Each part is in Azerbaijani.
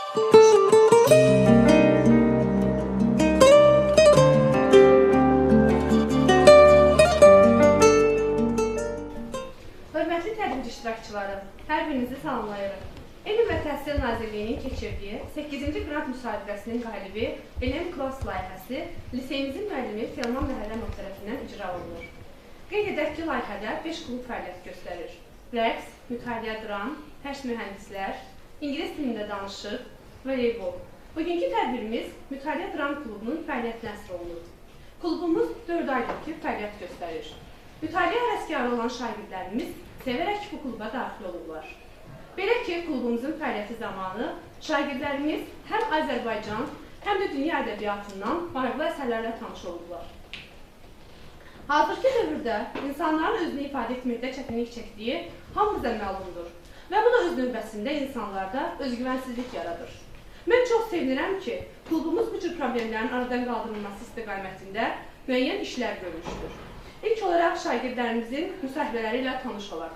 Hörmətli tədbir iştirakçıları, hər birinizi salamlayırıq. Elm və Təhsil Nazirliyinin keçirdiyi 8-ci qrant müsabiqəsinin qalibi Elm Klass layihəsi liseyimizin müəllimi Selman Məhərrəmov tərəfindən icra olunur. Qeyd edək ki, layihədə 5 klub fəaliyyət göstərir. Rəqs, mütaliə dram, həşr mühəndislər, ingilis dilində danışıq, voleybol. Bugünkü tədbirimiz mütaliə dram klubunun fəaliyyətinə əsr olunur. Klubumuz 4 aydır ki, fəaliyyət göstərir. Mütaliə həvəskarı olan şagirdlərimiz sevərək bu kluba daxil olurlar. Belə ki, klubumuzun fəaliyyəti zamanı şagirdlərimiz həm Azərbaycan, həm də dünya ədəbiyyatından maraqlı əsərlərlə tanış olurlar. Hazırki dövrdə insanların özünü ifadə etməkdə çətinlik çəkdiyi hamımıza məlumdur və bu da öz növbəsində insanlarda özgüvənsizlik yaradır. Mən çox sevinirəm ki, klubumuz bu cür problemlərin aradan qaldırılması istiqamətində müəyyən işlər görmüşdür. İlk olaraq şagirdlərimizin müsahibələri ilə tanış olaq.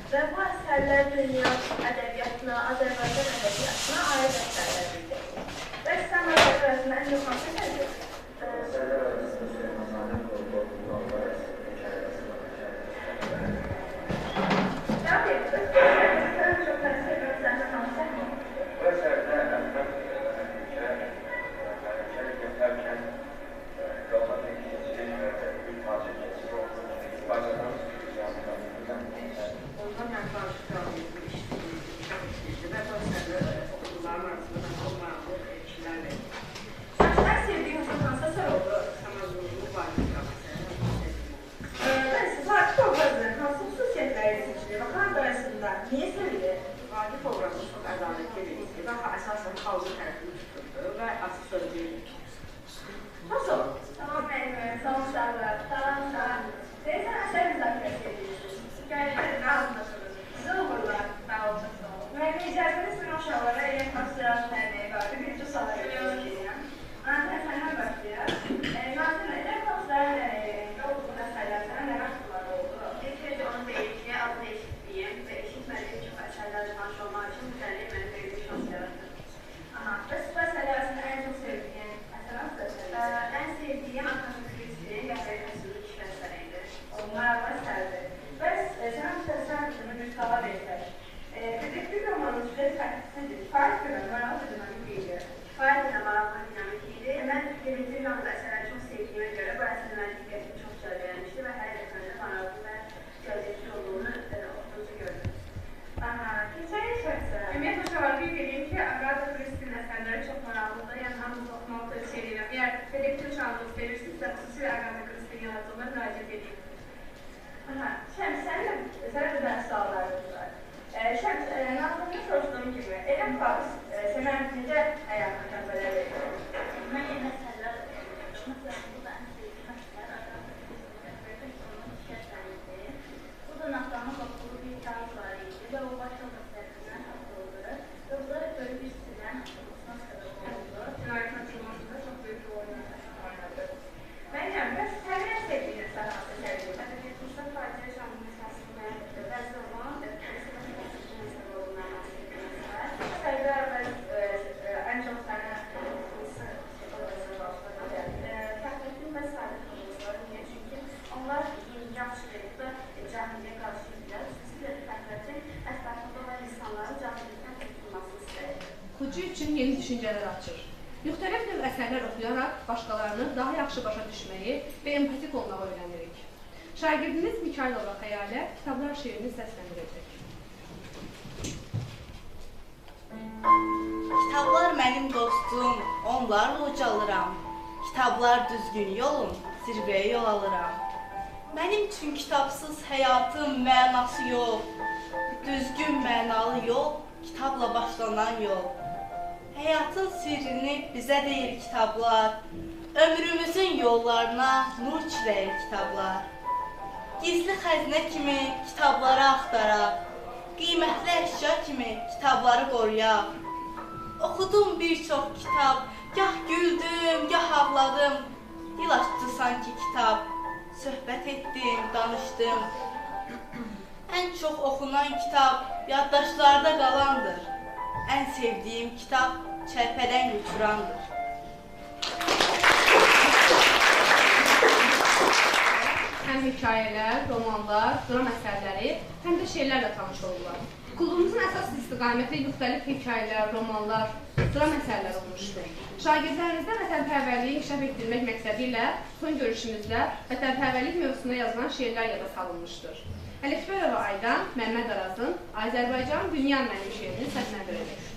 Və bu əsərlər dünya ədəbiyyatına, Azərbaycan ədəbiyyatına aid əsərlərdir. Və sən əsərlər arasında ən çox hansı əsərdir? Əsərlər arasında Süleyman Salim Qolqol, Alvarez, Cavab edirsiniz. Sən çox təsir edən əsərlər hansı əsərdir? Bu əsərdə əmrəm şərif götərkən yoldan ikinci bir tacir keçir oldu. Bacadan ondan mən danışıqlarım işləyirdi və bu əsərlər okulların arasında olmayan kişilərlə. Sən sevdiyin hansı əsər oldu? Samazurlu var məsələn. Siz Vaqif obrazının hansı xüsusiyyətləri seçilir və xalq arasında niyə sevilir? Vaqif obrazı çox ədalətli birisi və əsasən xalqı tərəfini tuturdu və açıq sözlüyür. Nasıl? Tamam mənim, sağ uşaqlar, salam. Deyirsən əsər müzakirəsi edirsiniz. Gəlin, razılaşırız. Sizə uğurlar, sağ olun. Müəllim, icazəniz sizin uşaqlara elm təhsilatı tənəyi vardı. Bir suala verirəm. Nazirə səndən başlayaq. Nazirə, elm təhsilatı tənəyində olduğun əsərlərdən nə məxsular oldu? İlk öncə onu deyir ki, adını eşitdiyim və eşitmədiyim çox əsərlərlə tanış olmaq üçün mütəllim mənə böyük şans yaratır. Və bu əsərlər arasında ən çox sevdiyin əsər hansıdır? Ən sevdiyim Atatürk Kristi'nin Qəbri Fəsili kişi əsəridir. Maraqlı əsərdir. Bəs sən təsəvvürünü bir suala versək. Dedektiv romanın süret fərqlisidir. Faiz qədər maraqlı dinamik idi. Faiz qədər maraqlı dinamik idi. Mən dedektiv romanın əsərləri çox sevdiyimə görə bu əsərlərin diqqətimi çox cəlbələnmişdi və hər dəfəndə maraqlı və cəlbedici olduğunu oxuducu gördüm. Keçək şəxsə. Ümumiyyətlə şəvafiq edeyim ki, Agatha Christie'nin əsərləri çox maraqlıdır. Yəni hamımız oxumağı tövsiyə edirəm. Əgər dedektiv şanlıq verirsinizsə, xüsusilə Agatha Christie yaratıldığına müraciət edin. Şəms, sənə də dərs suallarımız var. Şəms, Nazımda soruşduğum kimi, elm Klass sənə necə həyatını təbələ verir? Mən yeni əsərlər oxumaq bu da ən sevdiyim əsər Agatha Christie'nin bu da Naftanın oxuduğu bir tarz var idi və o başqa məsələrindən asılı oldu və burada böyle bir sizdən asılmasına səbəb oldu. Cinayət açılmasında çox böyük bir oynadı. Məncəm, bəs sənin ən sevdiyin əsər hansı əsərdir? Faciə şanlı məsələsində bəzi zaman əsərdə ən çox sənə təxmin düşüncələr açır. Müxtəlif növ əsərlər oxuyaraq başqalarını daha yaxşı başa düşməyi və empatik olmağı öyrənirik. Şagirdiniz Mikailova Xəyalə kitablar şeirini səsləndirəcək. Kitablar mənim dostum, onlarla ucalıram. Kitablar düzgün yolum, zirvəyə yol alıram. Mənim üçün kitabsız həyatın mənası yox. Düzgün mənalı yol, kitabla başlanan yol. Həyatın sirrini bizə deyir kitablar. Ömrümüzün yollarına nur çiləyir kitablar. Gizli xəzinə kimi kitabları axtaraq. Qiymətli əşya kimi kitabları qoruyaq. Oxudum bir çox kitab, gah güldüm, gah ağladım. Dil açdı sanki kitab, söhbət etdim, danışdım. Ən çox oxunan kitab yaddaşlarda qalandır. Ən sevdiyim kitab çərpədən uçurandır. Həm hekayələr, romanlar, dram əsərləri, həm də şeirlərlə tanış olurlar. Klubumuzun əsas istiqaməti müxtəlif hekayələr, romanlar, dram əsərlər olmuşdur. Şagirdlərimizdə vətənpərvərliyi inkişaf etdirmək məqsədi ilə son görüşümüzdə vətənpərvərlik mövzusuna yazılan şeirlər yada salınmışdır. Ələkbərova Aydan, Məmməd Arazın Azərbaycan Dünya mənim şeirini səsləndirəcək.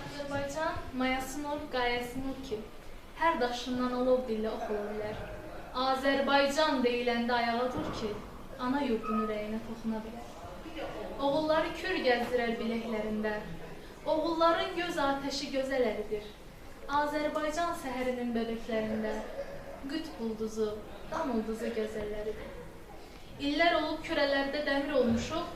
Azərbaycan mayası nur, qayəsi nur ki, hər daşından olov dillə oxula bilər. Azərbaycan deyiləndə ayağa dur ki, ana yurdun ürəyinə toxuna bilər. Oğulları kür gəzdirər biləklərində, oğulların göz atəşi gözəl əlidir. Azərbaycan səhərinin bebəklərində qütb ulduzu, dam ulduzu gözəlləridir. İllər olub kürələrdə dəmir olmuşuq,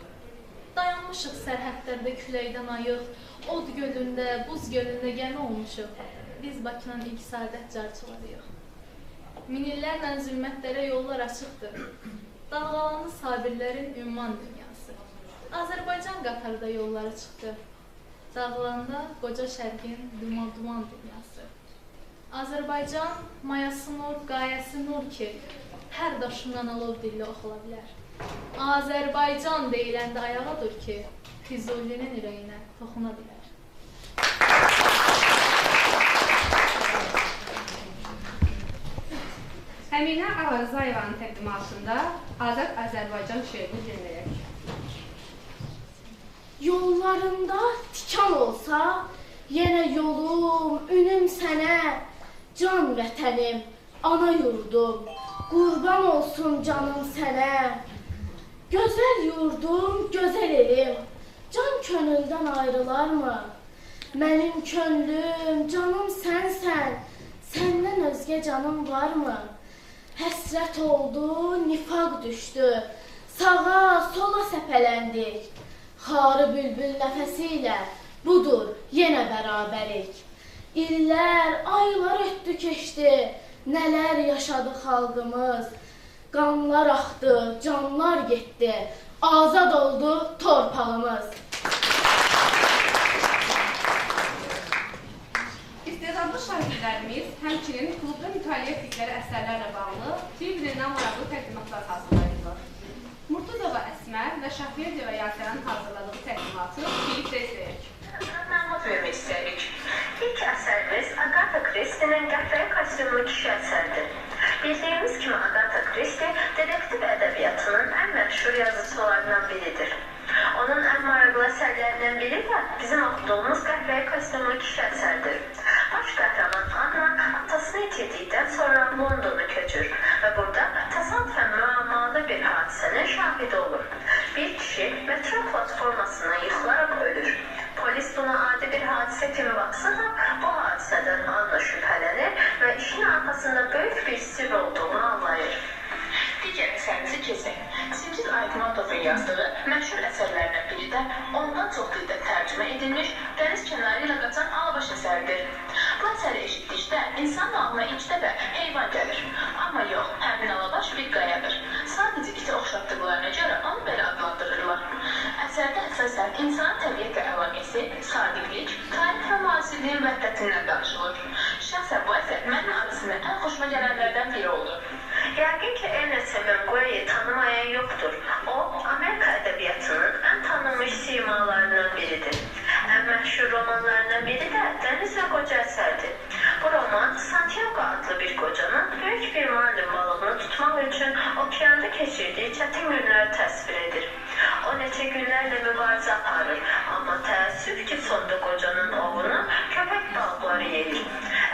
dayanmışıq sərhədlərdə küləkdən ayıq, od gölündə, buz gölündə gəmi olmuşuq. Biz Bakının ilk saadət carçılarıyıq. Min illərlə zülmətlərə yollar açıqdır. Dalğalandı sabirlərin ünvan dünyası. Azərbaycan qatarda yolları çıxdı. Dağılanda qoca şərqin duman dünyası. Azərbaycan mayası nur, qayəsi nur ki, hər daşından alov dillə oxula bilər. Azərbaycan deyiləndə ayağa dur ki, Füzulinin ürəyinə toxuna bilər. Əminə Ağarzayevanın təqdimatında Azad Azərbaycan şeirini dinləyək. Yollarında tikan olsa, yenə yolum, ünüm sənə, can vətənim, ana yurdum, qurban olsun canım sənə. Gözəl yurdum, gözəl elim, can könüldən ayrılarmı? Mənim könlüm, canım sənsən, səndən özgə canım varmı? Həsrət oldu, nifaq düşdü, sağa, sola səpələndik. Xarı bülbül nəfəsi ilə budur, yenə bərabərik. İllər, aylar ötdü keçdi, nələr yaşadı xalqımız. Qanlar axdı, canlar getdi, azad oldu torpağımız. İstedadlı şagirdlərimiz həmçinin klubda mütaliə etdikləri əsərlərlə bağlı bir-birindən maraqlı təqdimatlar hazırlayırlar. Murtuzova Əsmər və Şahverdiyeva Yasərin hazırladığı təqdimatı birlikdə izləyək. Məlumat vermək istəyirik. İlk əsərimiz Agatha Christie'nin Qəhvəyə kostyumlu kişi əsəridir. Bildiyimiz kimi Agatha Christie dedektiv ədəbiyyatının ən məşhur yazıçılarından biridir. Onun ən maraqlı əsərlərindən biri də bizim oxuduğumuz Qəhvəyə kostyumlu kişi əsəridir. Baş qəhrəman Anna atasını itirdikdən sonra Londonu köçür və burada təsadüfən müəmmalı bir hadisənin şahidi olur. Bir kişi metro platformasına yıxılaraq ölür. Polis buna adi bir hadisə kimi baxsa da, bu hadisədən Anna şübhələnir və işin arkasında böyük bir sirr olduğunu anlayır. Digər əsərimizi keçək. Simsiz Aytmatovun yazdığı məşhur əsərlərdən biri də ondan çox dildə tərcümə edilmiş Dəniz kənarı ilə qaçan Alabaş əsəridir. Bu əsəri eşitdikdə insanın ağlına ilk dəfə heyvan gəlir. Amma yox, həmin Alabaş bir qayadır. Sadəcə iti oxşatdıqlarına görə onu belə adlandırırlar. Əsərdə əsasən insanın təbiətlə əlaqəsi, sadiqlik, tarix və müasirliyin vəhdətindən danışılır. Şəxsən bu əsər mənim arasında ən xoşuma gələnlərdən biri oldu. Yəqin ki, Ernest Hemingway'i tanımayan yoxdur. O, Amerika ədəbiyyatının ən tanınmış simalarından biridir. Ən məşhur romanlarından biri də Dəniz və keçirdiyi çətin günləri təsvir edir. O neçə günlərlə mübarizə aparır, amma təəssüf ki, sonda qocanın ovunu köpək balıqları yeyir.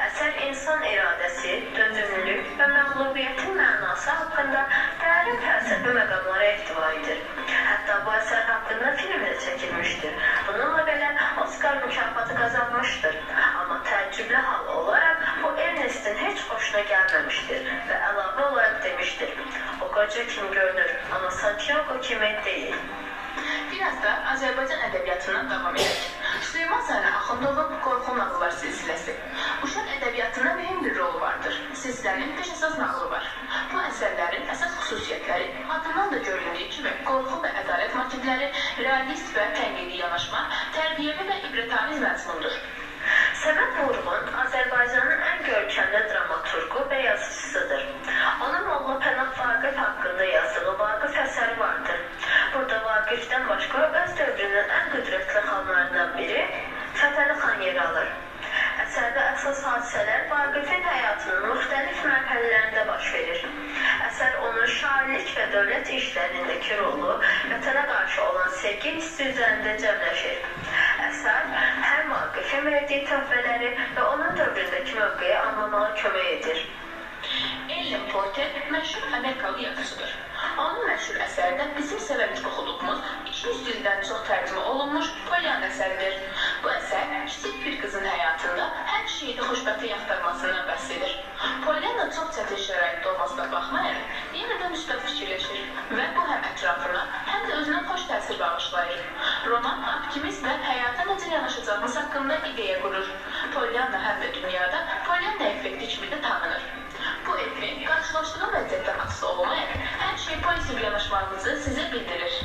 Əsər insan iradəsi, dözümlülük və məğlubiyyətin mənası haqqında dərin fəlsəfi məqamlara ehtiva edir. Hətta bu əsər haqqında film də çəkilmişdir. Bununla belə Oscar mükafatı qazanmışdır. Amma təəccüblü hal olaraq bu Ernestin heç xoşuna gəlməmişdir və əlavə olaraq demişdir. O qoca kimi görünür, amma Santiago kimi deyil. Biraz da Azərbaycan ədəbiyyatından davam edək. Süleyman Sani Axundovun Qorxu nağıllar silsiləsi. Uşaq ədəbiyyatında mühüm bir rolu vardır. Silsilənin 5 əsas nağılı var. Bu əsərlərin əsas xüsusiyyətləri adından da göründüyü kimi qorxu və ədalət motivləri, realist və tənqidi yanaşma, tərbiyəvi və ibrətamiz məzmundur. Səməd Vurğun Azərbaycanın ən görkəmli dramaturqu və yazıcısıdır. Onun oğlu Pənah Vaqif haqqında yazdığı Vaqif əsəri vardır. Burada Vaqifdən başqa öz dövrünün ən qüdrətli xanlarından biri Fətəli xan yer alır. Əsərdə əsas hadisələr Vaqifin həyatının müxtəlif mərhələlərində baş verir. Əsər onun şairlik və dövlət işlərindəki rolu, vətənə qarşı olan sevgi hissi üzərində cəmləşir. Əsər həm Vaqifin verdiyi töhfələri və onun dövründəki mövqeyi anlamağa kömək edir. Ellen Porter məşhur Amerikalı yazıcıdır. Onun məşhur əsərdə bizim sevərək oxuduğumuz 200 dildən çox tərcümə olunmuş Polyan əsəridir. Bu əsər kiçik bir qızın həyatında hər şeydə xoşbəxtlik axtarmasından bəhs edir. Polyanna çox çətin şəraitdə olmasına baxmayaraq, yenə də müsbət fikirləşir və bu həm ətrafına, həm də özünə xoş təsir bağışlayır. Roman optimizm və həyata necə yanaşacağımız haqqında ideya qurur. Polyanna həm də dünyada Polyanna effekti kimi də tanınır. Bu effekt qarşılaşdığı vəziyyətdən asılı olmayaraq, hər şey pozitiv yanaşmağınızı sizə bildirir.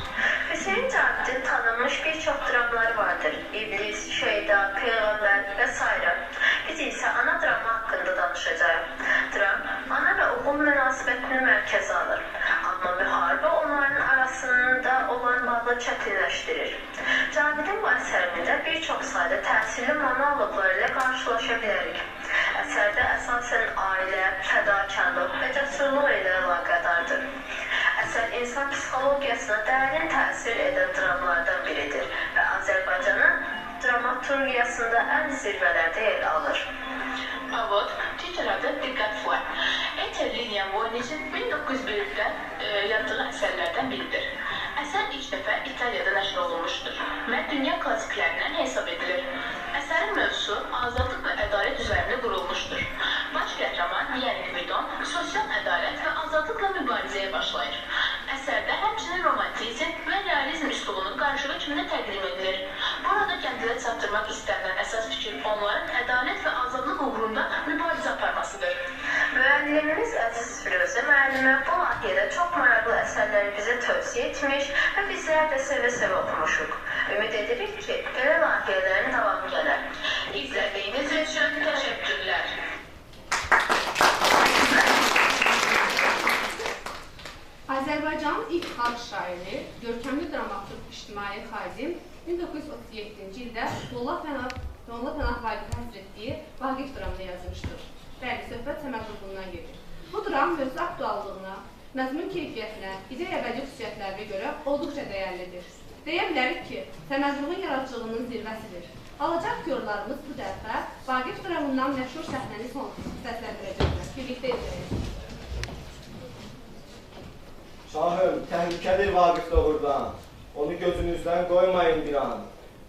Hüseyin Cavidin tanınmış bir çox dramları vardır. İblis, Şeyda, Peyğəmbər və s. Biz isə ana drama haqqında danışacağıq. Dram, ana və oğul münasibətini mərkəzə alır. Amma müharibə onların arasında olan bağı çətinləşdirir. Cavidin bu əsərində bir çox sayda təsirli monoloqlar ilə qarşılaşa bilərik. Əsərdə əsasən ailə, fədakarlıq və cəsurluq ilə əlaqədardır. Əsər insan psixologiyasına dərin təsir edən dramlardan biridir və Azərbaycanın dramaturgiyasında ən zirvələrdə yer alır. Avod, Twitter adı Diqqət Fuar. Eter Lilian Voynich'in 1901'də yazdığı əsərlərdən biridir. Əsər ilk dəfə İtaliyada nəşr olunmuşdur və dünya klassiklərindən hesab edilir. Əsərin mövzusu azadlıq və ədalət üzərində qurulmuşdur. Baş qəhrəman, yəni Gvidon, sosial ədalət və azadlıqla mübarizəyə başlayır. Əsərdə həmçinin romantizm və realizm üslubunun qarşılığı kimi təqdim edilir. Burada kəndlərə çatdırmaq istənilən əsas fikir onların ədalət və azadlıq uğrunda mübarizə aparmasıdır. Müəllimimiz Əziz Firuzə müəllimə bu layihədə çox maraqlı əsərləri bizə tövsiyə etmiş və bizlər də sevə-sevə oxumuşuq. Ümid edirik ki, belə layihələrin davamı gələr. İzlədiyiniz üçün təşəkkürlər. Azərbaycanın ilk xalq şairi, görkəmli dramaturq İctimai Xazin 1937-ci ildə Molla Pənah Vaqif həsr etdiyi Vaqif dramını yazmışdır. Bəli, söhbət Səməd Vurğundan gedir. Bu dram mövzu aktuallığına, məzmun keyfiyyətinə, ideya və xüsusiyyətlərinə görə olduqca dəyərlidir. Deyə bilərik ki, Səməd Vurğun yaradıcılığının zirvəsidir. Alacaq aktyorlarımız bu dəfə Vaqif dramından məşhur səhnəni səsləndirəcəklər. Birlikdə izləyək. Şahım, təhlükədir Vaqif doğrudan. Onu gözünüzdən qoymayın bir an.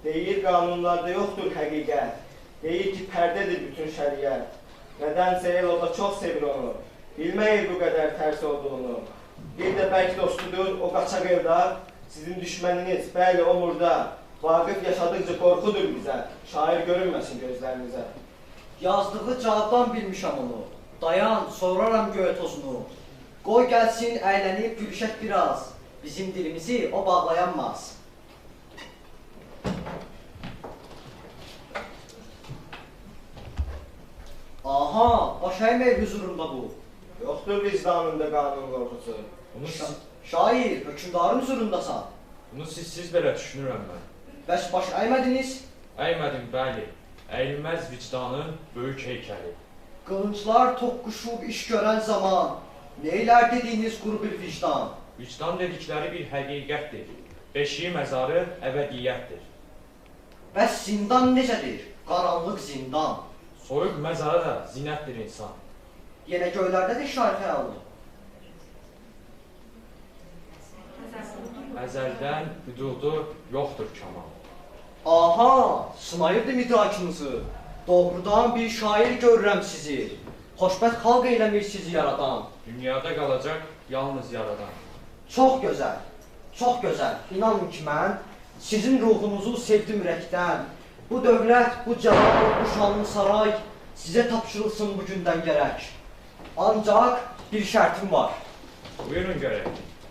Deyir, qanunlarda yoxdur həqiqət. Deyir ki, pərdədir bütün şəriət. Nədənsə el o da çox sevir onu. Bilməyir bu qədər tərs olduğunu. Bir də bəlkə dostudur, o qaçaq evdar. Sizin düşməniniz, bəli o murda. Vaqif yaşadıqca qorxudur bizə. Şair görünməsin gözlərinizə. Yazdığı cavabdan bilmişəm onu. Dayan, soraram göğe tozunu. Qoy gəlsin, əylənib gülüşək biraz. Bizim dilimizi o bağlayanmaz. Aha, baş əymək hüzurunda bu. Yoxdur vicdanında qanun qorxusu. Şair, hökümdarın hüzurundasan. Bunu siz belə düşünürəm mən. Bəs baş əymədiniz? Əymədim, bəli. Əyilməz vicdanın böyük heykəli. Qılınclar toqquşub iş görən zaman, neylər dediyiniz quru bir vicdan? Vicdan dedikləri bir həqiqətdir. Beşiği məzarı əbədiyyətdir. Bəs zindan necədir? Qaranlıq zindan. Soyuq məzarı da zinətdir insan. Yenə göylərdədir şair xəyalı. Əzəldən hüdudu yoxdur kamal. Aha, sınayırdım idrakınızı. Doğrudan bir şair görürəm sizi. Xoşbəxt xalq eyləmir sizi yaradan. Dünyada qalacaq yalnız yaradan. Çox gözəl, çox gözəl. İnanın ki, mən sizin ruhunuzu sevdim ürəkdən. Bu dövlət, bu cəlal, bu şanlı saray sizə tapşırılsın bu gündən gərək. Ancaq bir şərtim var. Buyurun görək.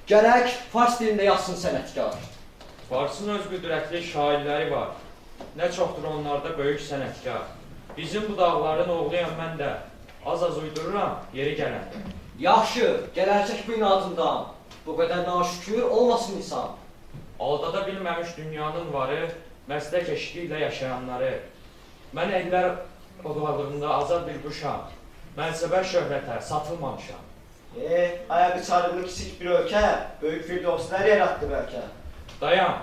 Gərək fars dilində yazsın sənətkar. Farsın öz qüdrətli şairləri var. Nə çoxdur onlarda böyük sənətkar. Bizim bu dağların oğluyam mən də. Az-az uydururam, yeri gələndə. Yaxşı, gələcək bu inadından. Bu qədər naşükür olmasın insan. Aldada bilməmiş dünyanın varı, məslək eşqi ilə yaşayanları. Mən ellər oğlarlığında azad bir quşam. Mənsəbə şöhrətə satılmamışam. Ayağı çarıqlı kiçik bir ölkə, böyük firdoslar yarattı bəlkə. Dayan,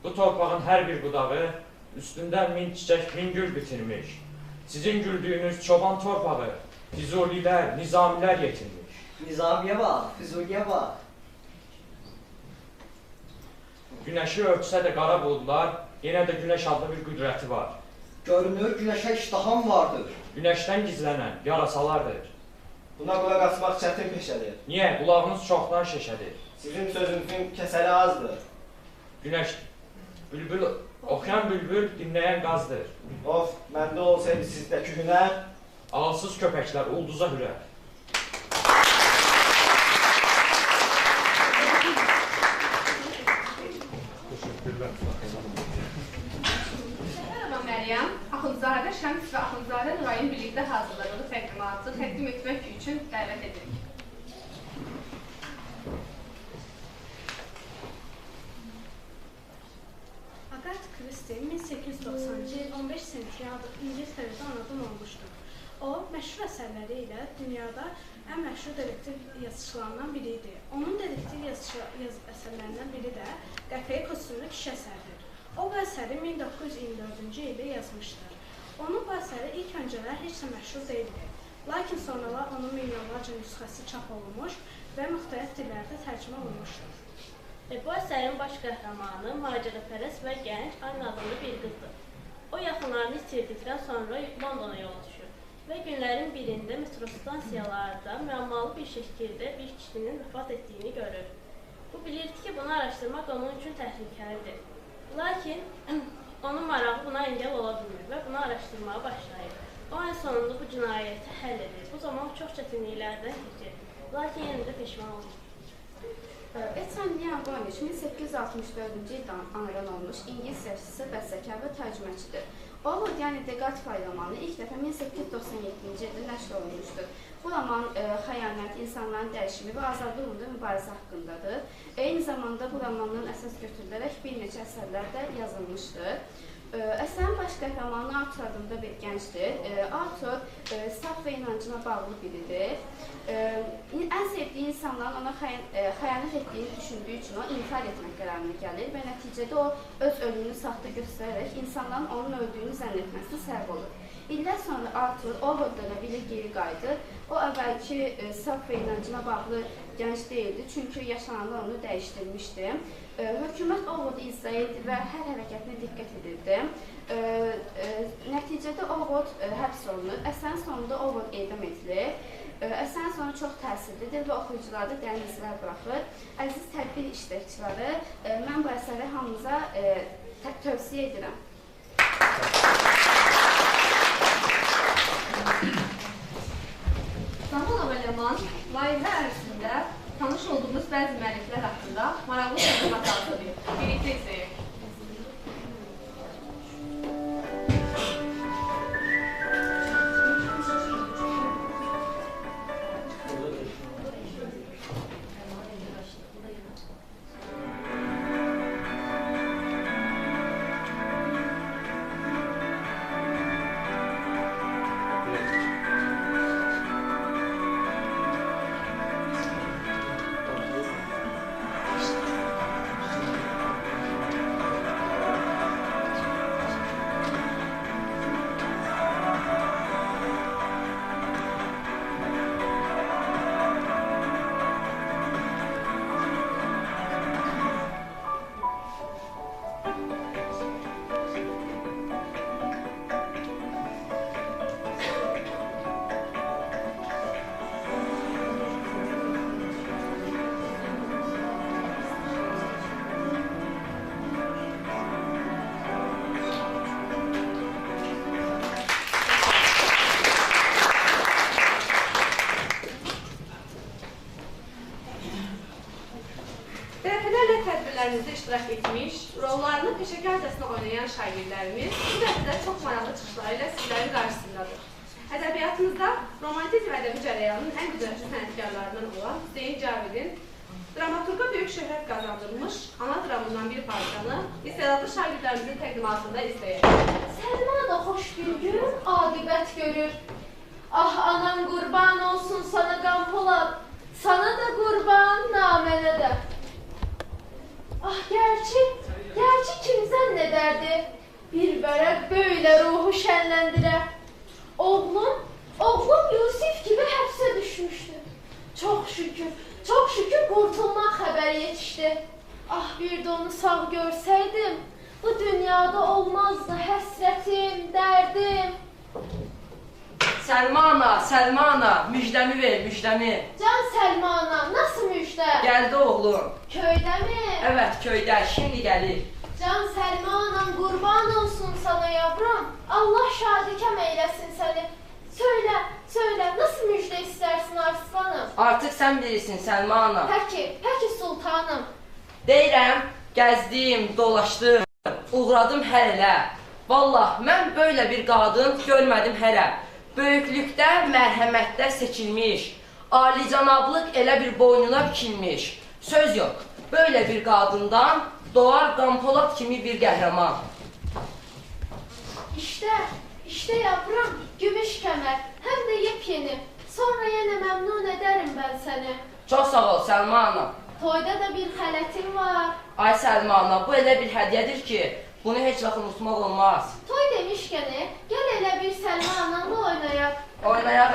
bu torpağın hər bir budağı üstündən min çiçək, min gül bitirmiş. Sizin güldüyünüz çoban torpağı Füzulilər, Nizamilər yetirmiş. Nizamiyə bax, Füzuliyə bax. Günəşi örtsə də qara buludlar, yenə də günəş adlı bir qüdrəti var. Görünür, günəşə iştaham vardır. Günəşdən gizlənən yarasalardır. Buna qulaq asmaq çətin peşədir. Niyə? Qulağınız çoxdan şeşədir. Sizin sözünüzün kəsəli azdır. Günəş, bülbül, oxuyan bülbül dinləyən qazdır. Of, məndə olsaydı sizdəki hünər, Ağılsız köpəklər ulduza hürər. Merhaba Məryəm, Axundzadə Şəms və Axundzadə Nurayın birlikdə hazırladığı təqdimatı təqdim etmək üçün dəvət edirik. Agatha Christie 1890-cı il 15 sentyabr İngiltərədə anadan olmuşdur. O, məşhur əsərləri ilə dünyada ən məşhur dedektiv yazıçılarından biri idi. Onun dedektiv əsərlərindən biri də Qəfəyə Kostümlü kişi əsəridir. O, bu əsəri 1924-cü ildə yazmışdır. Onun bu əsəri ilk öncələr heç də məşhur deyildi. Lakin sonralar onun milyonlarca nüsxəsi çap olunmuş və müxtəlif dillərdə tərcümə olunmuşdur. Bu əsərin baş qəhrəmanı macərapərəst və gənc Anne adlı bir qızdır. O, yaxınlarını itirdikdən sonra Londona yola düşür və günlərin birində metro stansiyalarda müəmmalı bir şəkildə bir kişinin vəfat etdiyini görür. Bu bilirdi ki, bunu araşdırmaq onun üçün təhlükəlidir. Lakin onun marağı buna əngəl ola bilmir və bunu araşdırmağa başlayır. O, ən sonunda bu cinayəti həll edir. Bu zaman çox çətinliklərdən keçir, lakin yenə də peşman olur. Etienne Bonnet 1864-cü ildə anadan olmuş İngilis yazıçısı, bəstəkar və tərcüməçidir. Ovod, yəni Deqat-Fay romanı ilk dəfə 1897-ci ildə nəşr olunmuşdur. Bu roman xəyanət, insanların dəyişimi və azadlıq uğrunda mübarizə haqqındadır. Eyni zamanda bu romandan əsas götürülərək bir neçə əsərlər də yazılmışdır. Əsərin baş qəhrəmanı Arthur adında bir gəncdir. Arthur saf və inancına bağlı biridir. Ən sevdiyi insanların ona xəyanət etdiyini düşündüyü üçün o intihar etmək qərarına gəlir və nəticədə o öz ölümünü saxta göstərərək insanların onun öldüyünü zənn etməsinə səbəb olur. İllər sonra Arthur Ovodda bilə geri qayıdır. O əvvəlki saf və inancına bağlı gənc deyildi, çünki yaşananlar onu dəyişdirmişdi. Hökumət Ovodu izləyirdi və hər hərəkətinə diqqət edirdi. Nəticədə Ovod həbs olunur. Əsərin sonunda Ovod edam edilir. Əsərin sonu çox təsirlidir və oxuyucularda dərin izlər buraxır. Əziz tədbir iştirakçıları, mən bu əsəri hamınıza tövsiyə edirəm. Zamanov Ələman layihə ərzində tanış olduğumuz bəzi müəlliflər haqqında maraqlı təqdimat hazırlayıb. Birlikdə izləyək. müsahibələrində iştirak etmiş, rollarını peşəkarcasına oynayan şagirdlərimiz bu dəfə də çox maraqlı çıxışları ilə sizlərin qarşısındadır. Ədəbiyyatımızda romantizm ədəbi cərəyanının ən güzəşli sənətkarlarından olan Hüseyn Cavidin dramaturqa böyük şöhrət qazandırmış ana dramından bir parçanı istedadlı şagirdlərimizin təqdimatında izləyək. Səlma da xoş bir gün aqibət görür. Ah anam qurban olsun sana Qampolad, sana da qurban namənə də. Ah gerçi kim zənnədərdi, bir vərəq böyle ruhu şənləndirər. Oğlum Yusif gibi həbsə düşmüşdü. Çok şükür qurtulmaq xəbəri yetişdi. Ah bir de onu sağ görsəydim, bu dünyada olmazdı həsrətim, dərdim. Səlma ana, müjdəmi ver, müjdəmi. Can Səlma ana, nasıl müjdə? Gəldi oğlum. Köydə mi? Evet, köydə, şimdi gəlir. Can Səlma anam qurban olsun sana yavrum. Allah şadikəm eyləsin səni. Söyle, nasıl müjdə istərsin arslanım? Artıq sən bilirsin Səlma ana. Peki sultanım. Deyirəm, gəzdim, dolaşdım, uğradım hər elə. Vallah, mən böyle bir qadın görmədim hələ. Böyüklükdə, mərhəmətdə seçilmiş, alicanablıq elə bir boynuna bükilmiş. Söz yok, böyle bir qadından doğar Qampolad kimi bir qəhrəman. İşte yavrum, gümüş kəmər, həm də yepyeni. Sonra yenə məmnun edərim mən səni. Çox sağ ol Səlma ana. Toyda da bir xələtim var. Ay Səlma ana, bu elə bir hədiyyədir ki, bunu heç vaxt unutmaq olmaz. Toy demişkən, gəl elə bir Səlma anamla oynayaq. Oynayaq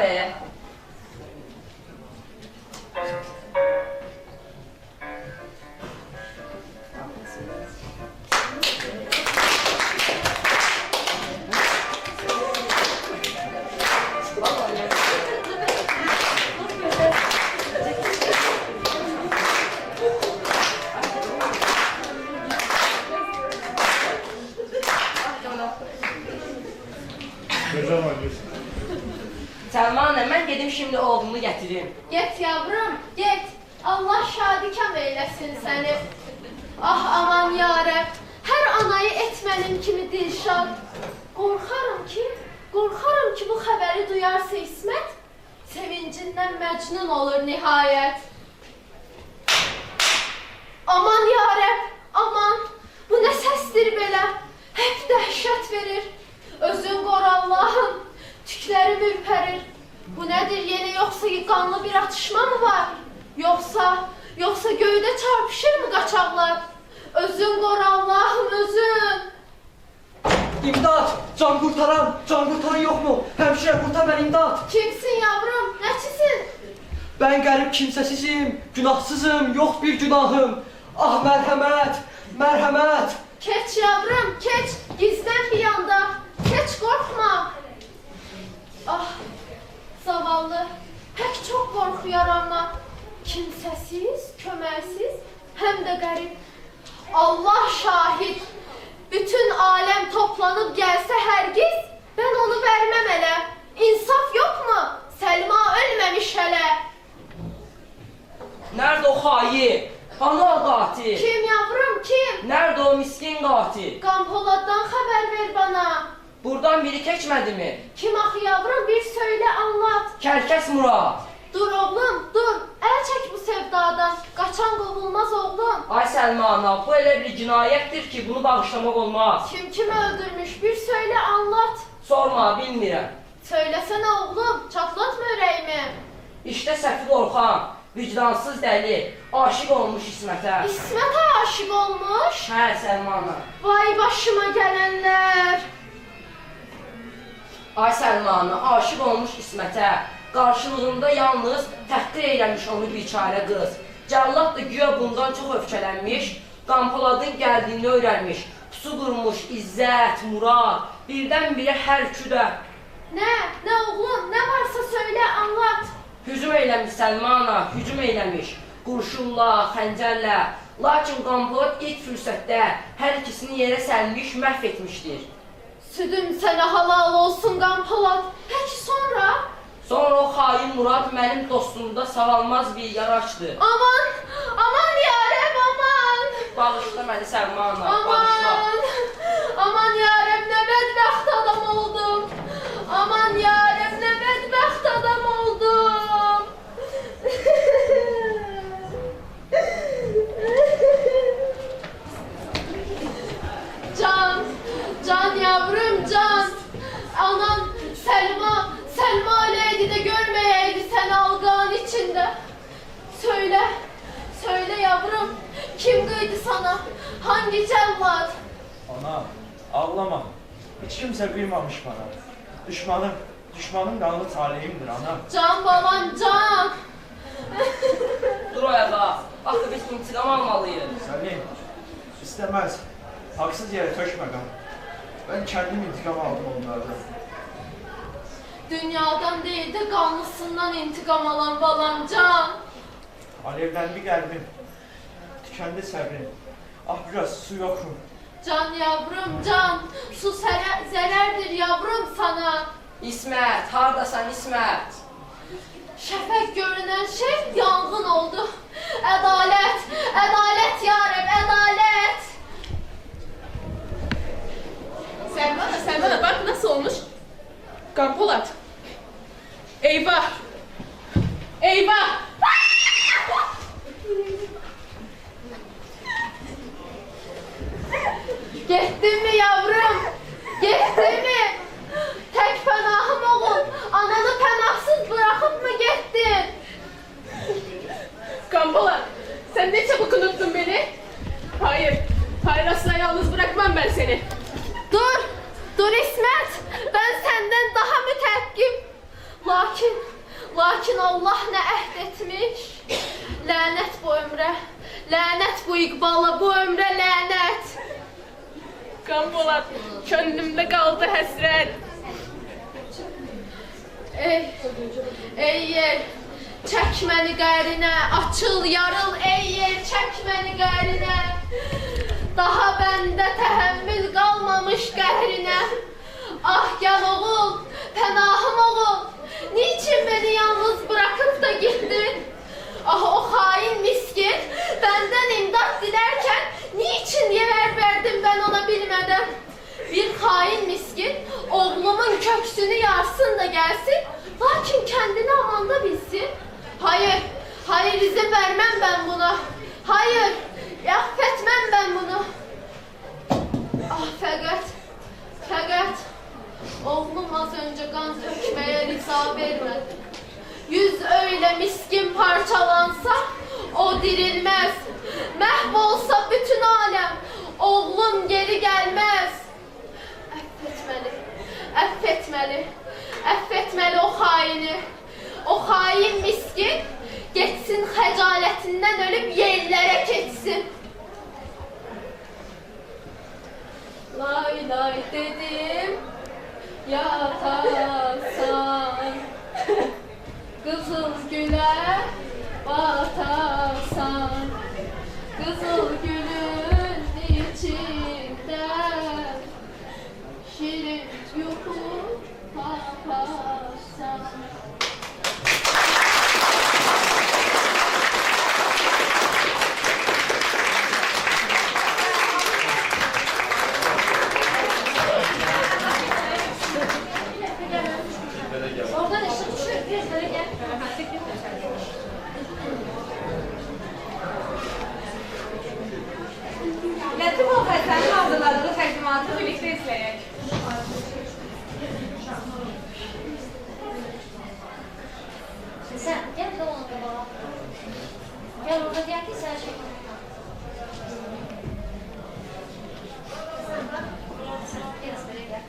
Səlma ana, mən gedim şimdi oğlumu gətirim. Get yavrum, get. Allah şadikəm eyləsin səni. Ah aman yarəm, hər anayı etmənim kimi dilşad. Qorxarım ki bu xəbəri duyarsa İsmət, sevincindən məcnun olur nihayət. Aman yarəm, aman, bu nə səsdir belə? Hep dəhşət verir. Özün qor Allahım, tüklərim ürpərir. Bu nədir yeni, yoxsa qanlı bir atışma mı var? Yoxsa göydə çarpışır mı qaçaqlar? Özün qor Allahım, özün. İmdad! Can kurtaran yok mu? Hemşire kurtar beni imdad! Kimsin yavrum, nəçisin? Ben garip kimsesizim, günahsızım, yok bir günahım. Ah merhamet! Keç yavrum, keç, gizlən bir yanda. Keç, qorxma. Ah, zavallı, pek çok qorxuyar ama. Kimsəsiz, köməksiz, həm də qərib. Allah şahid, bütün alem toplanıp gelse hergiz, ben onu vermem elə. İnsaf yok mu? Selma ölmemiş hele. Nerede o hain? Hani o qatil? Kim yavrum, kim? Nerede o miskin qatil? Qampoladdan xəbər ver bana. Buradan biri keçmedi mi? Kim axı yavrum, bir söyle anlat. Kərkəs Murad. Dur oğlum, dur. El çek bu sevdadan. Qaçan qovulmaz oğlum. Ay Səlma ana, bu elə bir cinayətdir ki, bunu bağışlamaq olmaz. Kim kimi öldürmüş, bir söyle anlat. Sorma, bilmirəm. Söylesene oğlum, çatlatma ürəyimi. İşte Səfil Orxan, vicdansız dəli, aşık olmuş İsmətə. İsmətə aşık olmuş? Hə, Səlma ana. Vay başıma gələnlər. Ay Səlma ana, aşık olmuş İsmətə. Qarşılığında yalnız təhqir eyləmiş onu biçarə qız. Cəllad da güya bundan çox öfkələnmiş, Qampoladın gəldiyini öyrənmiş. Pusu qurmuş İzzət, Murad, birdən-birə hər küdə. Nə oğlum, nə varsa söyle anlat. Hücum eyləmiş Səlma ana, hücum eyləmiş. Qurşunla, xəncərlə. Lakin Qampolad ilk fürsətdə hər ikisini yerə səlmiş, məhv etmişdir. Südüm sənə halal olsun Qampolad. Peki sonra? Sonra o hain Murad mənim dostumda sağalmaz bir yara açdı. Aman yarəm aman. Bağışla məni Səlma ana, bağışla. Aman yarəm, nə bədbəxt adam oldum. Aman yarəm, nə bədbəxt adam oldum. Can yavrum, can. Anan Selma öyleydi de görmeyeydi seni algağın içinde. Söyle yavrum, kim kıydı sana? Hangi cellat? Ana, ağlama. Hiç kimse kıymamış bana. Düşmanın kanlı talihimdir ana. Can babam, can. Dur ayağa. Axı biz intikam almalıyız. Səlim, istemez. Haksız yere tökme kan. Ben kendim intikam aldım onlardan. Dünyadan değil de kanlısından intikam alan balam, can. Alevlendi kalbim. Tükendi sabrim. Ah biraz su yok mu? Can yavrum, can. Su zərərdir yavrum sana. İsmət, hardasan İsmət? Şəfək görünən şey yanğın oldu. Ədalət yarəm, ədalət. Selma bak nasıl olmuş? Kan Polat. Eyvah! Eyvah! Gettin mi yavrum? Gettin mi? Tek pənahım oğul. Ananı pənahsız bırakıp mı gettin? Kan Polat, sen ne çabuk unuttun beni? Hayır asla yalnız bırakmam ben seni. Dur İsmet. Ben senden daha mütekkim. Lakin Allah ne əhd etmiş? Lənət bu ömrə. Lənət bu iqbala, bu ömrə lənət. Kan Polat, gönlümde kaldı hasret. Ey yer, çək məni qərinə, açıl, yarıl, ey yer, çək məni qərinə. Daha bəndə təhəmmül qalmamış qəhrinə. Ah gəl oğul, pənahım oğul, niçin beni yalnız bırakıp da gittin? Ah o hain miskin, benden imdat dilerken niçin yer verdim ben ona bilmeden? Bir hain miskin, oğlumun köksünü yarsın da gelsin, lakin kendini amanda bilsin. Hayır izin vermem ben buna. Hayır, affetmem ben bunu. Ah fakat oğlum az önce kan tökmeye rıza vermedi. Yüz öyle miskin parçalansa o dirilmez. Mahvolsa bütün alem oğlum geri gelmez. Affetmeli o haini. O hain miskin geçsin hecaletinden ölüp yerlere geçsin. Lay lay dedim yatasan, kızıl güle batarsan, kızıl gülün içinde şirin yuhu taparsan. Oradan ışık düşüyor, gözlere gel. Latif ol Həsənin hazırladığı təqdimatı birlikdə izləyək. Sen gel de onu da bana. Gel orada diğer ki sen şey biraz böyle gel.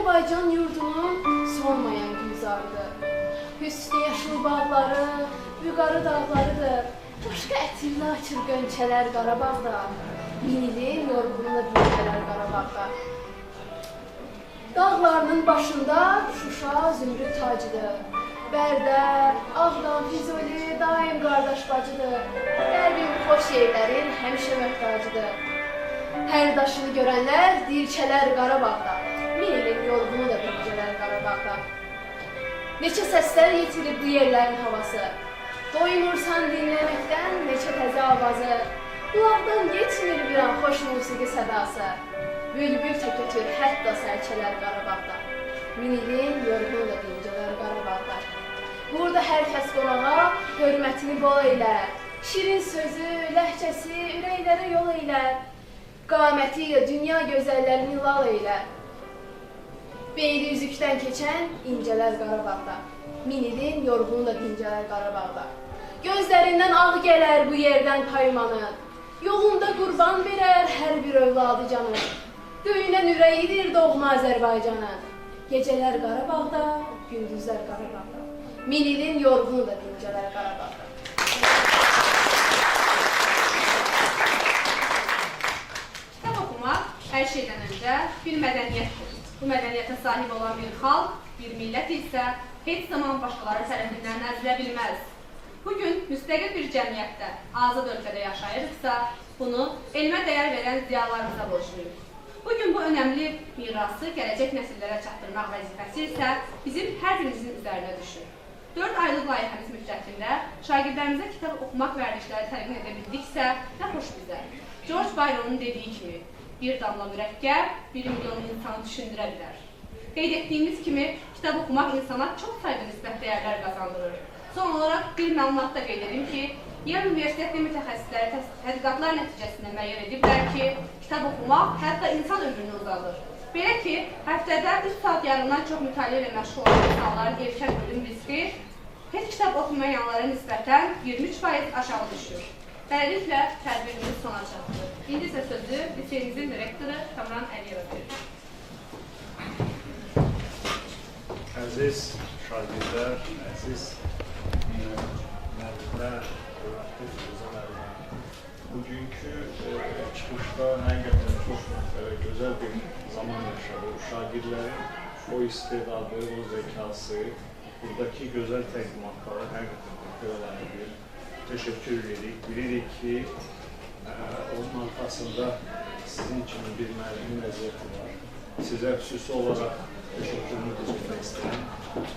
Azərbaycan yurdunun solmayan gülzarıdır. Hüsnü yaşıl bağları, vüqarı dağlarıdır. Başqa ətirli açır qönçələr Qarabağda. Minilin yorğunla gülçələr Qarabağda. Dağlarının başında Şuşa zümrüd tacıdır. Bərdə, Ağdam, Füzuli daim qardaş bacıdır. Qərbin xoş yerlərin həmişə möhtacıdır. Hər daşını görənlər dirçələr Qarabağda. Min ilin yorğunu da dirçələr Qarabağda. Neçə səslər yetirir bu yerlərin havası. Doymursan dinləməkdən neçə təzə avazı. Qulaqdan geçmir bir an xoş musiqi sədası. Bülbül tökütür hətta sərçələr Qarabağda. Min ilin yorğunu da dincələr Qarabağda. Burada hər kəs qonağa hörmətini bol eylər. Şirin sözü, ləhcəsi ürəklərə yol eylər. Qaməti ilə dünya gözəllərini lal eylər. Beyli üzükdən keçən incələr Qarabağda. Min ilin yorğunu da dincələr Qarabağda. Gözlərindən ağ gələr bu yerdən paymanın. Yolunda qurban verər hər bir övladı canın. Döyünən ürəyidir doğma Azərbaycanın. Gecələr Qarabağda, gündüzlər Qarabağda. Min ilin yorğunu da dincələr Qarabağda. Kitab oxumaq hər şeydən öncə bir mədəniyyətdir. Bu mədəniyyətə sahib olan bir xalq, bir millət isə heç zaman başqaları tərəfindən əzilə bilməz. Bugün müstəqil bir cəmiyyətdə, azad ölkədə yaşayırıqsa, bunu elmə dəyər verən ziyalarımıza borcluyuz. Bugün bu önəmli mirası gələcək nəsillərə çatdırmaq vəzifəsi isə bizim hər birimizin üzərinə düşür. 4 aylıq layihəmiz müddətində şagirdlərimizə kitab oxumaq vərdişləri təqdim edə bildiksə, nə xoş bizə. George Byron'un dediyi kimi, bir damla mürəkkəb 1 milyon insanı düşündürə bilər. Qeyd etdiyimiz kimi, kitab oxumaq insana çox sayda nisbət dəyərlər qazandırır. Son olaraq bir məlumat da qeyd edim ki, Yale Universitetli mütəxəssisləri tədqiqatlar nəticəsində müəyyən ediblər ki, kitab oxumaq hətta insan ömrünü uzadır. Belə ki, həftədə 3 saat yarımdan çox mütaliə ilə məşğul olan insanların erkən ölüm riski heç kitab oxumayanlara nisbətən 23% aşağı düşür. Beləliklə, tədbirimiz sona çatdı. İndi isə sözü liseyimizin direktoru Kamran Əliyevə verir. Əziz şagirdlər, əziz müəllimlər, hörmətli Füzuli müəllimlər. Bugünkü çıxışda həqiqətən çox gözəl bir zaman yaşadı. Şagirdlərin o istedadı, o zəkası, buradakı gözəl təqdimatları həqiqətən görülənir. Təşəkkür edirik. Bilirik ki, onun arxasında sizin kimi bir müəllimin vəziyyəti var. Sizə xüsusi olaraq təşəkkürümü bildirmək istəyirəm.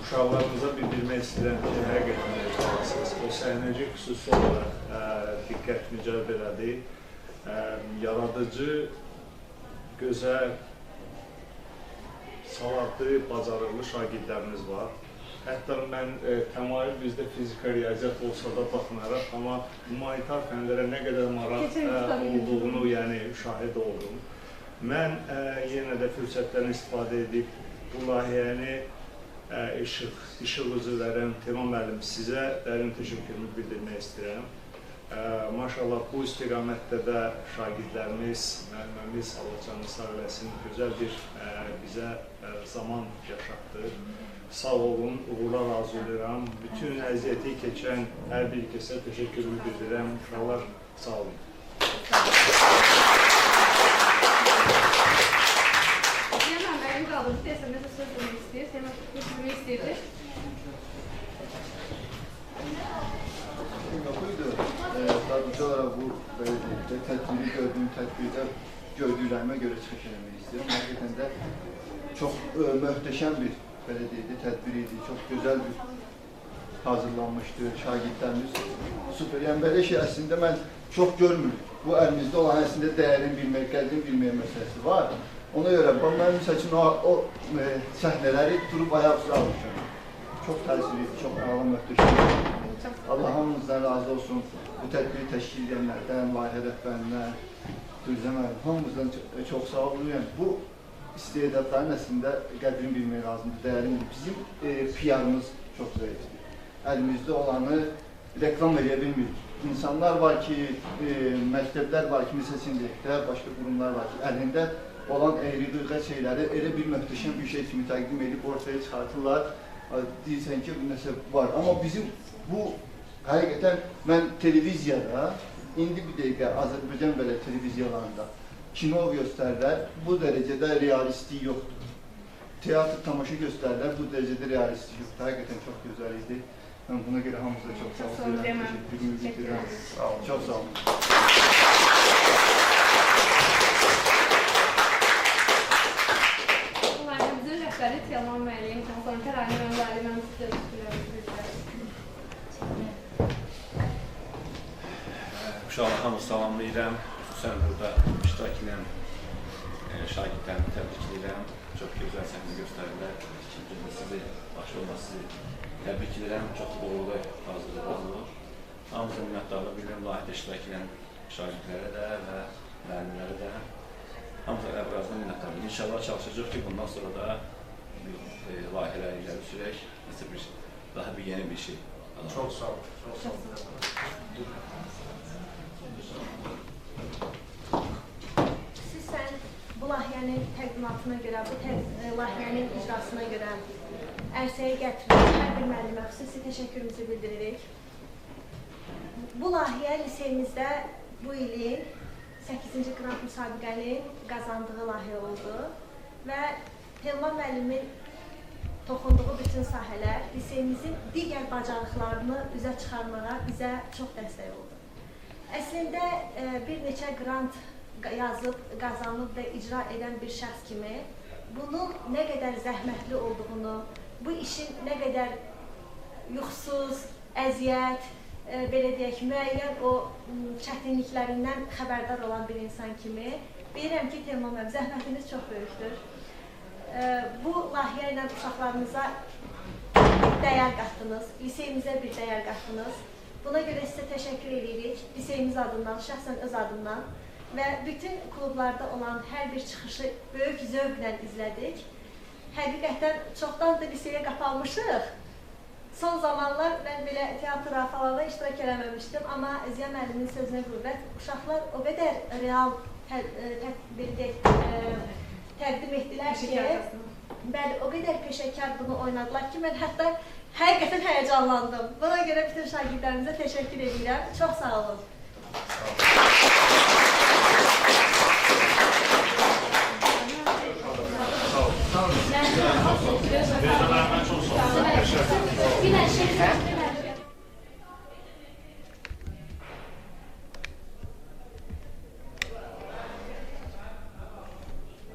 Uşaqlarınıza bildirmək istəyirəm ki, həqiqətən edəcəksiniz. O səhnəcə xüsusi olaraq diqqətini cəlb elədi. Yaradıcı, gözəl, savadlı, bacarıqlı şagirdlərimiz var. Hətta mən təmayül bizdə fizika, riyaziyyat olsa da baxmayaraq, amma humanitar fənlərə nə qədər maraq olduğunu şahid oldum. Mən yenə də fürsətdən istifadə edib bu layihəni işıq üzü verən Teman müəllim sizə dərin təşəkkürümü bildirmək istəyirəm. Maşallah bu istiqamətdə də şagirdlərimiz, müəllimimiz Allah canını sağ eləsin, gözəl bir bizə zaman yaşatdı. Sağ olun, uğurlar arzulayıram. Bütün əziyyəti keçən hər bir kəsə təşəkkürümü bildirirəm. Uşaqlar, sağ olun. Deyəməm, əlim qalır. Deyəsəm, nəsə söz demək istəyir, Seyma götürmək istəyirdi. Yoxuydu. Sadəcə olaraq bu tədbiri gördüyüm tədbirdə gördüklərimə görə çıxış eləmək istəyirəm. Həqiqətən də çox möhtəşəm bir tədbir idi, çox gözəl bir hazırlanmışdı, şagirdlərimiz super. Yəni, belə şey əslində mən çox görmürüm. Bu əlimizdə olan əslində dəyərin bilmək, qədrin bilmək məsələsi var. Ona görə, mən misal üçün o səhnələri durub ayaq üzrə almışam. Çox təsirli, çox əla möhtəşəm. Allah hamımızdan razı olsun. Bu tədbiri təşkil edənlərdən, layihə rəhbərindən, düzləməkdən, hamımızdan çox sağ olun. Bu istedadların əslində qədrini bilmək lazımdır, dəyərindir. Bizim PR-ımız çox zəifdir. Əlimizdə olanı reklam edə bilmirik. İnsanlar var ki, məktəblər var ki, misal sindiliklər, başqa qurumlar var ki, əlində olan eğri-dırğa şeyləri elə bir möhtəşəm bir şey kimi təqdim edib ortaya çıxartırlar. Deyirsən ki, bu nəsə var. Amma bizim bu, həqiqətən mən televiziyada, indi bir dəqiqə Azərbaycan belə televiziyalarında kino göstərilər, bu dərəcədə realistlik yoxdur. Teatr tamaşa göstərilər, bu dərəcədə realistlik yoxdur. Həqiqətən çox gözəl idi. Mən buna görə hamınıza çox sağ olun. Təşəkkürümü bildirirəm. Çox sağ olun. Layihəmizin rəhbəri Teoman müəllim, Hasan Tərani müəllim, mən sizə təşəkkürlərimi bildirirəm. Uşaqlar hamı salamlayıram. Xüsusən burada iştirak edən şagirdlərimi təbrik edirəm. Çox gözəl səhnə göstərirlər. İkinci sizi, başta olmaz sizi təbrik edirəm. Çox uğurlu hazırlıq olunur. Hamıza minnətdarlıq bilirəm layihədə iştirak edən şagirdlərə də və müəllimlərə də. Hamıza əvvəlcədən minnətdarlıq. İnşallah çalışacaq ki, bundan sonra da layihələri iləri sürək. Nəsə bir, daha bir yeni bir şey. Çox sağ olun. Çox sağ olun. Sizsən bu layihənin təqdimatına görə, bu layihənin icrasına görə ərsəyə gətirmiş hər bir müəllimə xüsusi təşəkkürümüzü bildiririk. Bu layihə liseyimizdə bu ilin 8-ci qrant müsabiqənin qazandığı layihə oldu və Teoman müəllimin toxunduğu bütün sahələr liseyimizin digər bacarıqlarını üzə çıxarmağa bizə çox dəstək oldu. Əslində bir neçə qrant yazıb, qazanıb və icra edən bir şəxs kimi bunun nə qədər zəhmətli olduğunu, bu işin nə qədər yuxusuz, əziyyət, belə deyək, müəyyən o çətinliklərindən xəbərdar olan bir insan kimi bilirəm ki, Teoman müəllim, zəhmətiniz çox böyükdür. Bu layihə ilə uşaqlarınıza dəyər qatdınız, liseyimizə bir dəyər qatdınız. Buna görə sizə təşəkkür edirik, liseyimiz adından, şəxsən öz adından və bütün klublarda olan hər bir çıxışı böyük zövqlə izlədik. Həqiqətən çoxdandır liseyə qapanmışıq. Son zamanlar mən belə teatra falan iştirak eləməmişdim, amma Ziya müəllimin sözünə qüvvət, uşaqlar o qədər real təqdim etdilər ki, bəli, o qədər peşəkar bunu oynadılar ki, mən hətta həqiqətən həyəcanlandım. Buna görə bütün şagirdlərimizə təşəkkür edirəm. Çox sağ olun. Sağ olun.